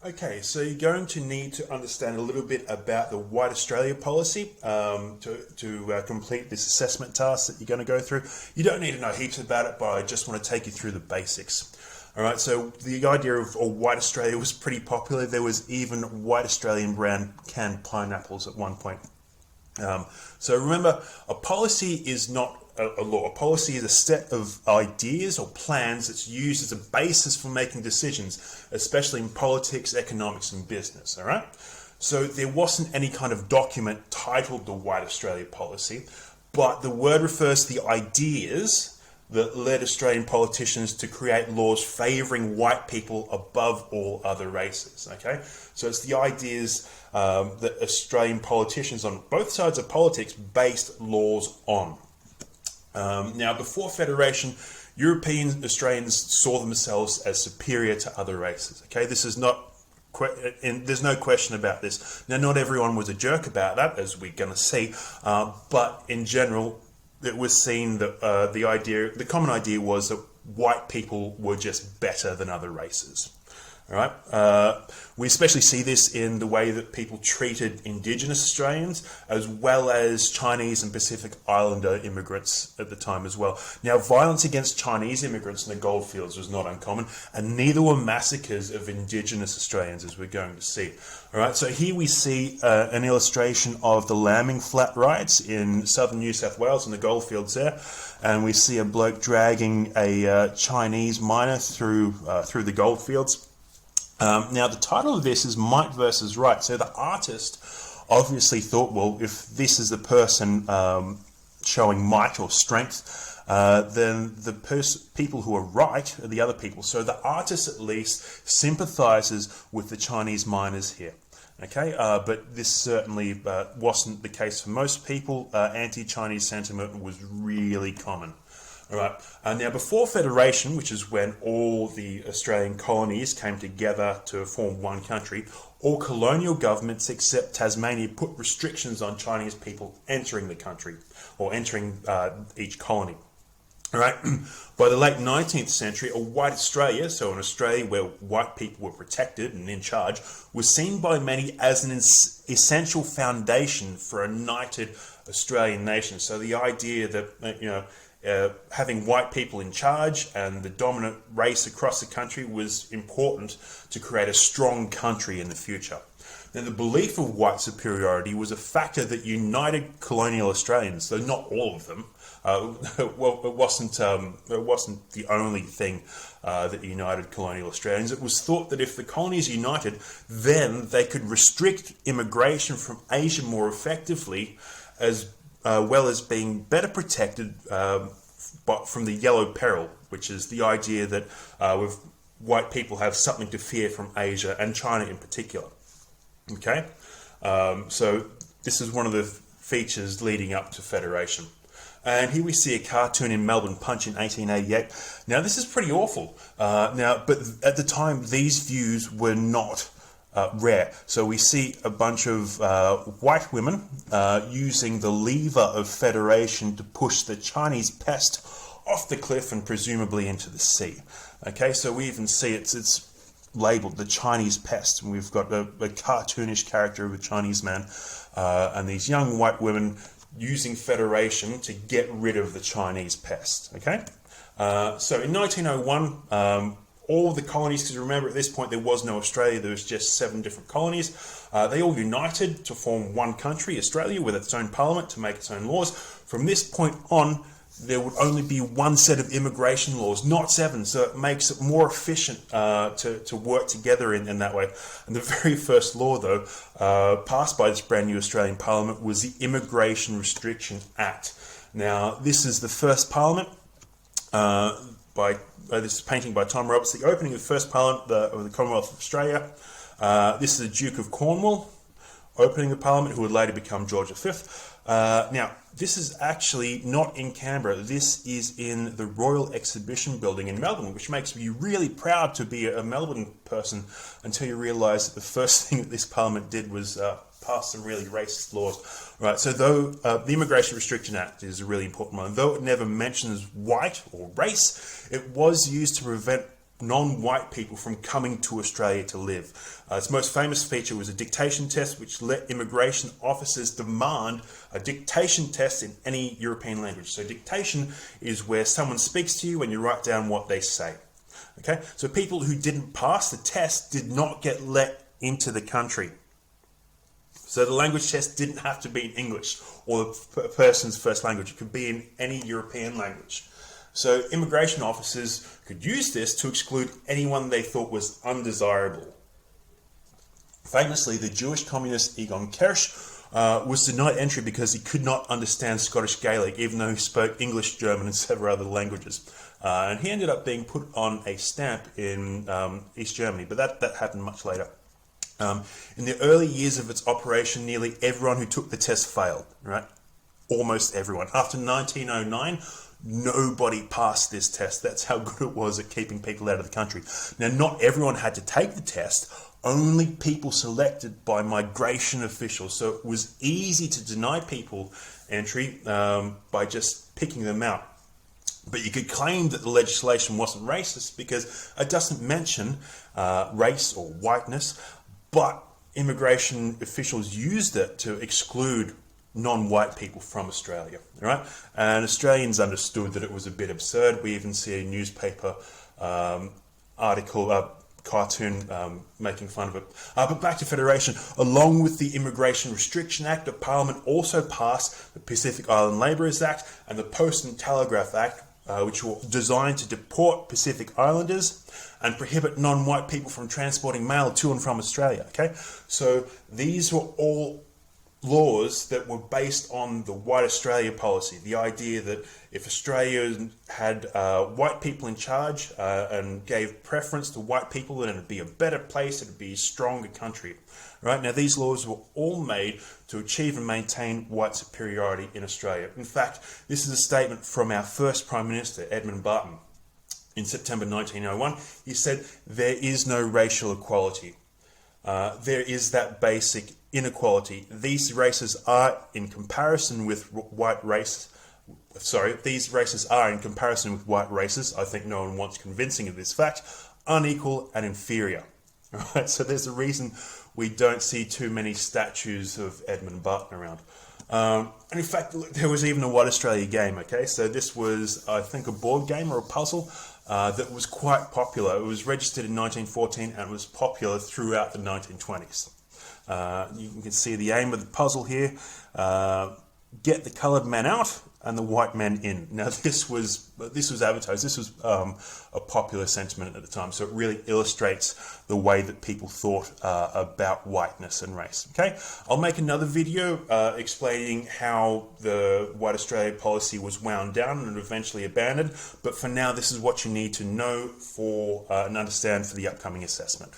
Okay, so you're going to need to understand a little bit about the White Australia policy to complete this assessment task that you're going to go through. You don't need to know heaps about it, but I just want to take you through the basics. All right, so the idea of White Australia was pretty popular. There was even White Australian brand canned pineapples at one point. So remember, a policy is not a law. A policy is a set of ideas or plans that's used as a basis for making decisions, especially in politics, economics, and business. All right. So there wasn't any kind of document titled the White Australia Policy, but the word refers to the ideas that led Australian politicians to create laws favouring white people above all other races. Okay, so it's the ideas that Australian politicians on both sides of politics based laws on. Now, before Federation, European Australians saw themselves as superior to other races. Okay, this is not. And there's no question about this. Now, not everyone was a jerk about that, as we're going to see, but in general, it was seen that the common idea was that white people were just better than other races. All right. We especially see this in the way that people treated Indigenous Australians, as well as Chinese and Pacific Islander immigrants at the time as well. Now, violence against Chinese immigrants in the goldfields was not uncommon, and neither were massacres of Indigenous Australians, as we're going to see. All right. So here we see an illustration of the Lambing Flat riots in southern New South Wales in the goldfields there, and we see a bloke dragging a Chinese miner through the goldfields. Now, the title of this is Might versus Right. So the artist obviously thought, well, if this is the person showing might or strength, then the people who are right are the other people. So the artist at least sympathizes with the Chinese miners here. Okay, but this certainly wasn't the case for most people. Anti-Chinese sentiment was really common. All right. Now, before Federation, which is when all the Australian colonies came together to form one country, all colonial governments except Tasmania put restrictions on Chinese people entering the country or entering each colony. All right. By the late 19th century, a white Australia, so an Australia where white people were protected and in charge, was seen by many as an essential foundation for a united Australian nation. So the idea that, having white people in charge and the dominant race across the country was important to create a strong country in the future. Now, the belief of white superiority was a factor that united colonial Australians, though not all of them. It wasn't the only thing that united colonial Australians. It was thought that if the colonies united, then they could restrict immigration from Asia more effectively, as well as being better protected from the yellow peril, which is the idea that white people have something to fear from Asia and China in particular. Okay, so this is one of the features leading up to Federation. And here we see a cartoon in Melbourne Punch in 1888. Now, this is pretty awful. But at the time, these views were not rare. So we see a bunch of white women using the lever of Federation to push the Chinese pest off the cliff and presumably into the sea. Okay, so we even see it's labelled the Chinese pest, and we've got a cartoonish character of a Chinese man and these young white women using Federation to get rid of the Chinese pest. Okay, so in 1901, all the colonies, because remember at this point there was no Australia, there was just 7 different colonies, they all united to form one country, Australia, with its own parliament to make its own laws. From this point on, there would only be one set of immigration laws, not 7, so it makes it more efficient to work together in that way. And the very first law, though, passed by this brand new Australian Parliament was the Immigration Restriction Act. Now, this is the first Parliament this is a painting by Tom Roberts, the opening of the first Parliament of the Commonwealth of Australia. This is the Duke of Cornwall opening the Parliament, who would later become George V. Now, this is actually not in Canberra. This is in the Royal Exhibition Building in Melbourne, which makes me really proud to be a Melbourne person until you realise that the first thing that this Parliament did was pass some really racist laws. Right, so though the Immigration Restriction Act is a really important one, though it never mentions white or race, it was used to prevent non-white people from coming to Australia to live. Its most famous feature was a dictation test, which let immigration officers demand a dictation test in any European language. So dictation is where someone speaks to you and you write down what they say. Okay, so people who didn't pass the test did not get let into the country. So the language test didn't have to be in English or the person's first language. It could be in any European language. So immigration officers could use this to exclude anyone they thought was undesirable. Famously, the Jewish communist Egon Kersh was denied entry because he could not understand Scottish Gaelic, even though he spoke English, German, and several other languages. And he ended up being put on a stamp in East Germany, but that happened much later. In the early years of its operation, nearly everyone who took the test failed, right? Almost everyone. After 1909, nobody passed this test. That's how good it was at keeping people out of the country. Now, not everyone had to take the test. Only people selected by migration officials. So it was easy to deny people entry by just picking them out. But you could claim that the legislation wasn't racist because it doesn't mention race or whiteness, but immigration officials used it to exclude non-white people from Australia, right? And Australians understood that it was a bit absurd. We even see a newspaper article, cartoon making fun of it. But back to Federation. Along with the Immigration Restriction Act, the Parliament also passed the Pacific Island Labourers Act and the Post and Telegraph Act, which were designed to deport Pacific Islanders and prohibit non-white people from transporting mail to and from Australia. Okay, so these were all laws that were based on the White Australia policy, the idea that if Australia had white people in charge and gave preference to white people, then it'd be a better place, it'd be a stronger country. Right? Now, these laws were all made to achieve and maintain white superiority in Australia. In fact, this is a statement from our first Prime Minister, Edmund Barton, in September 1901. He said, "There is no racial equality. There is that basic inequality. These races are in comparison with white races. These races are in comparison with white races. I think no one wants convincing of this fact. Unequal and inferior." All right, so there's a reason we don't see too many statues of Edmund Barton around. And in fact, there was even a White Australia game, okay? So this was, I think, a board game or a puzzle that was quite popular. It was registered in 1914 and it was popular throughout the 1920s. You can see the aim of the puzzle here. Get the coloured man out and the white man in. Now this was advertised. This was a popular sentiment at the time, so it really illustrates the way that people thought about whiteness and race. Okay, I'll make another video explaining how the White Australia policy was wound down and eventually abandoned. But for now, this is what you need to know for and understand for the upcoming assessment.